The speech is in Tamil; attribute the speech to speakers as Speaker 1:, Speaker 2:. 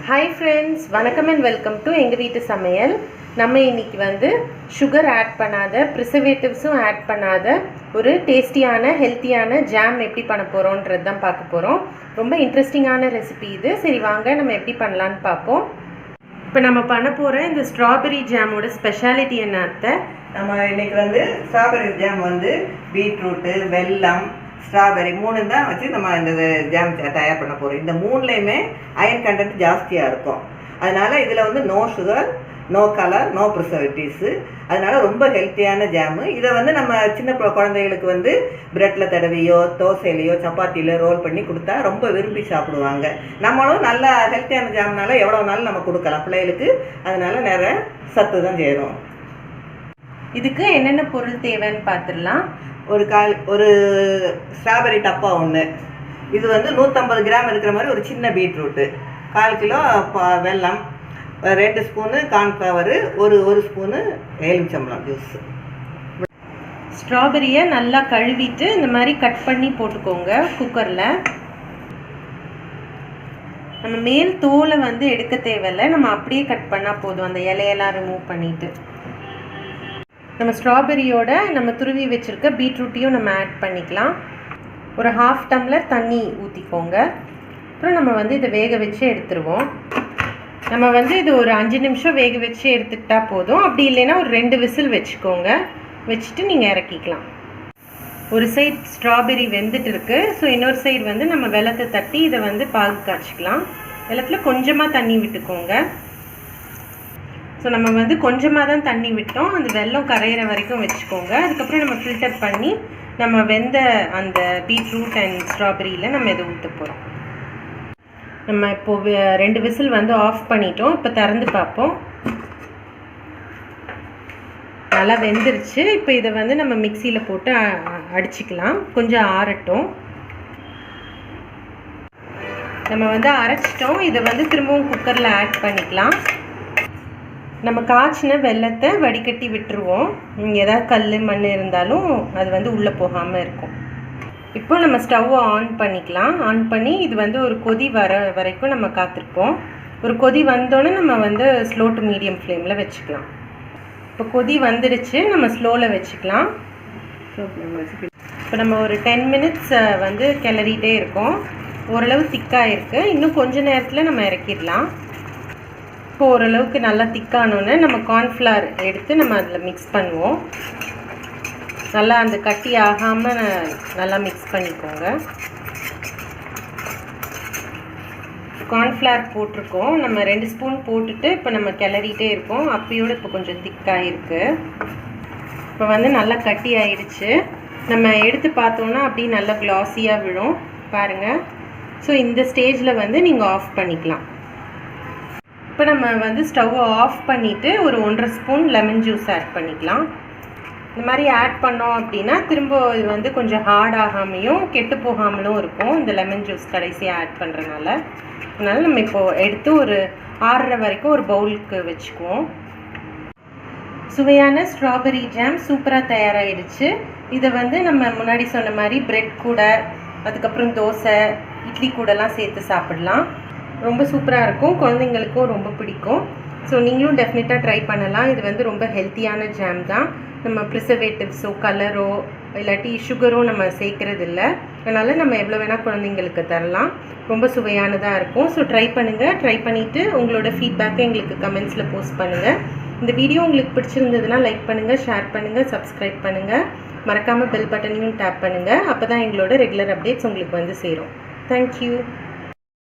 Speaker 1: Hi friends, வணக்கம் and welcome to எங்க வீட்டு சமையல். நம்ம இன்னைக்கு வந்து sugar add பண்ணாத, preservatives-உம் add பண்ணாத ஒரு டேஸ்டியான, ஹெல்த்தியான ஜாம் எப்படி பண்ண போறோம்ன்றது தான் பார்க்க போறோம். ரொம்ப இன்ட்ரெஸ்டிங்கான ரெசிபி இது. சரி வாங்க நம்ம எப்படி பண்ணலாம்னு பார்ப்போம். இப்போ நம்ம பண்ண போற இந்த ஸ்ட்ராபெரி ஜாமோட ஸ்பெஷாலிட்டி என்ன அத்தை?
Speaker 2: நம்ம இன்னைக்கு வந்து ஸ்ட்ராபெரி ஜாம் வந்து பீட்ரூட், வெல்லம், ஸ்ட்ராபெரி மூணு தான் வச்சு நம்ம இந்த ஜாம் தயார் பண்ண போகிறோம். இந்த மூணுலேயுமே அயன் கண்டென்ட் ஜாஸ்தியாக இருக்கும். அதனால் இதில் வந்து no sugar, no colour, no preservatives. அதனால ரொம்ப ஹெல்த்தியான ஜாமு. இதை வந்து நம்ம சின்ன குழந்தைகளுக்கு வந்து பிரெட்டில் தடவியோ, தோசையிலையோ, சப்பாத்தியில ரோல் பண்ணி கொடுத்தா ரொம்ப விரும்பி சாப்பிடுவாங்க. நம்மளும் நல்ல ஹெல்த்தியான ஜாம்னால எவ்வளோ நாளும் நம்ம கொடுக்கலாம் பிள்ளைகளுக்கு. அதனால நிறைய சத்து தான் செய்யணும்.
Speaker 1: இதுக்கு என்னென்ன பொருள் தேவைன்னு பார்த்துடலாம்.
Speaker 2: ஒரு ஸ்ட்ராபெரி டப்பா ஒன்று, இது வந்து 150 கிராம் இருக்கிற மாதிரி ஒரு சின்ன பீட்ரூட்டு, 1/4 கிலோ வெல்லம், 2 ஸ்பூனு கார்ன்ஃப்ளவரு, ஒரு ஸ்பூனு எலுமிச்சம்பழம் ஜூஸ்.
Speaker 1: ஸ்ட்ராபெரியை நல்லா கழுவிட்டு இந்த மாதிரி கட் பண்ணி போட்டுக்கோங்க குக்கரில். நம்ம மேல் தோலை வந்து எடுக்க தேவையில்லை, நம்ம அப்படியே கட் பண்ணால் போதும். அந்த இலையெல்லாம் ரிமூவ் பண்ணிவிட்டு நம்ம ஸ்ட்ராபெரியோட நம்ம துருவி வச்சுருக்க பீட்ரூட்டையும் நம்ம ஆட் பண்ணிக்கலாம். ஒரு 1/2 டம்ளர் தண்ணி ஊற்றிக்கோங்க. அப்புறம் நம்ம வந்து இதை வேக வச்சு எடுத்துருவோம். நம்ம வந்து இது ஒரு 5 நிமிஷம் வேக வச்சு எடுத்துக்கிட்டா போதும். அப்படி இல்லைன்னா ஒரு 2 விசில் வச்சுக்கோங்க. வச்சுட்டு நீங்கள் இறக்கிக்கலாம். ஒரு சைடு ஸ்ட்ராபெரி வெந்துட்டு இருக்கு. ஸோ இன்னொரு சைடு வந்து நம்ம வெல்லத்தை தட்டி இதை வந்து பாகு காய்ச்சிக்கலாம். வெல்லத்தில் கொஞ்சமாக தண்ணி விட்டுக்கோங்க. ஸோ நம்ம வந்து கொஞ்சமாக தான் தண்ணி விட்டோம். அந்த வெல்லம் கரையிற வரைக்கும் வச்சுக்கோங்க. அதுக்கப்புறம் நம்ம ஃபில்டர் பண்ணி நம்ம வெந்த அந்த பீட்ரூட் அண்ட் ஸ்ட்ராபெரியில் நம்ம இதை ஊற்ற போகிறோம். நம்ம இப்போது 2 விசில் வந்து ஆஃப் பண்ணிட்டோம். இப்போ திறந்து பார்ப்போம். நல்லா வெந்துருச்சு. இப்போ இதை வந்து நம்ம மிக்சியில் போட்டு அடிச்சுக்கலாம். கொஞ்சம் ஆறட்டும். நம்ம வந்து அரைச்சிட்டோம். இதை வந்து திரும்பவும் குக்கரில் ஆட் பண்ணிக்கலாம். நம்ம காய்ச்சின வெல்லத்தை வடிகட்டி விட்டுருவோம். ஏதாவது கல் மண் இருந்தாலும் அது வந்து உள்ளே போகாமல் இருக்கும். இப்போ நம்ம ஸ்டவ்வை ஆன் பண்ணிக்கலாம். ஆன் பண்ணி இது வந்து ஒரு கொதி வர வரைக்கும் நம்ம காத்திருப்போம். ஒரு கொதி வந்தோடனே நம்ம வந்து ஸ்லோ டு மீடியம் ஃப்ளேமில் வச்சுக்கலாம். இப்போ கொதி வந்துடுச்சு, நம்ம ஸ்லோவில் வச்சுக்கலாம். இப்போ நம்ம ஒரு 10 மினிட்ஸ் வந்து கிளறிட்டே இருக்கோம். ஓரளவு திக்காக இருக்குது. இன்னும் கொஞ்சம் நேரத்தில் நம்ம இறக்கிடலாம். இப்போ ஓரளவுக்கு நல்லா திக்கானோன்னு நம்ம கார்ன்ஃப்ளவர் எடுத்து நம்ம அதில் மிக்ஸ் பண்ணுவோம். நல்லா அந்த கட்டி ஆகாமல் நல்லா மிக்ஸ் பண்ணிக்கோங்க. கார்ன்ஃப்ளவர் போட்டிருக்கோம். நம்ம 2 ஸ்பூன் போட்டுட்டு இப்போ நம்ம கிளறிட்டே இருக்கோம். அப்பயோடு இப்போ கொஞ்சம் திக்காக இருக்குது. இப்போ வந்து நல்லா கட்டி ஆயிடுச்சு. நம்ம எடுத்து பார்த்தோன்னா அப்படியே நல்லா க்ளாஸியாக விழும் பாருங்கள். ஸோ இந்த ஸ்டேஜில் வந்து நீங்கள் ஆஃப் பண்ணிக்கலாம். இப்போ நம்ம வந்து ஸ்டவ்வை ஆஃப் பண்ணிவிட்டு ஒரு 1.5 ஸ்பூன் லெமன் ஜூஸ் ஆட் பண்ணிக்கலாம். இந்த மாதிரி ஆட் பண்ணோம் அப்படின்னா திரும்ப இது வந்து கொஞ்சம் ஹார்ட் ஆகாமையும் கெட்டு போகாமலும் இருக்கும். இந்த லெமன் ஜூஸ் கடைசியாக ஆட் பண்ணுறதுனால. அதனால் நம்ம இப்போது எடுத்து ஒரு 6:30 வரைக்கும் ஒரு பவுலுக்கு வச்சுக்குவோம். சுவையான ஸ்ட்ராபெரி ஜாம் சூப்பராக தயாராகிடுச்சு. இதை வந்து நம்ம முன்னாடி சொன்ன மாதிரி பிரெட் கூட, அதுக்கப்புறம் தோசை, இட்லி கூடலாம் சேர்த்து சாப்பிடலாம். ரொம்ப சூப்பராக இருக்கும். குழந்தைங்களுக்கும் ரொம்ப பிடிக்கும். ஸோ நீங்களும் டெஃபினட்டாக ட்ரை பண்ணலாம். இது வந்து ரொம்ப ஹெல்த்தியான ஜாம் தான். நம்ம ப்ரிசர்வேட்டிவ்ஸோ கலரோ இல்லாட்டி சுகரோ நம்ம சேர்க்கறது இல்லை. அதனால் நம்ம எவ்வளோ வேணால் குழந்தைங்களுக்கு தரலாம். ரொம்ப சுவையானதாக இருக்கும். ஸோ ட்ரை பண்ணுங்கள். ட்ரை பண்ணிவிட்டு உங்களோட ஃபீட்பேக்கை எங்களுக்கு கமெண்ட்ஸில் போஸ்ட் பண்ணுங்கள். இந்த வீடியோ உங்களுக்கு பிடிச்சிருந்ததுன்னா லைக் பண்ணுங்கள், ஷேர் பண்ணுங்கள், சப்ஸ்கிரைப் பண்ணுங்கள். மறக்காமல் பெல் பட்டனையும் டேப் பண்ணுங்கள். அப்போ தான் எங்களோட ரெகுலர் அப்டேட்ஸ் உங்களுக்கு வந்து சேரும். தேங்க்யூ.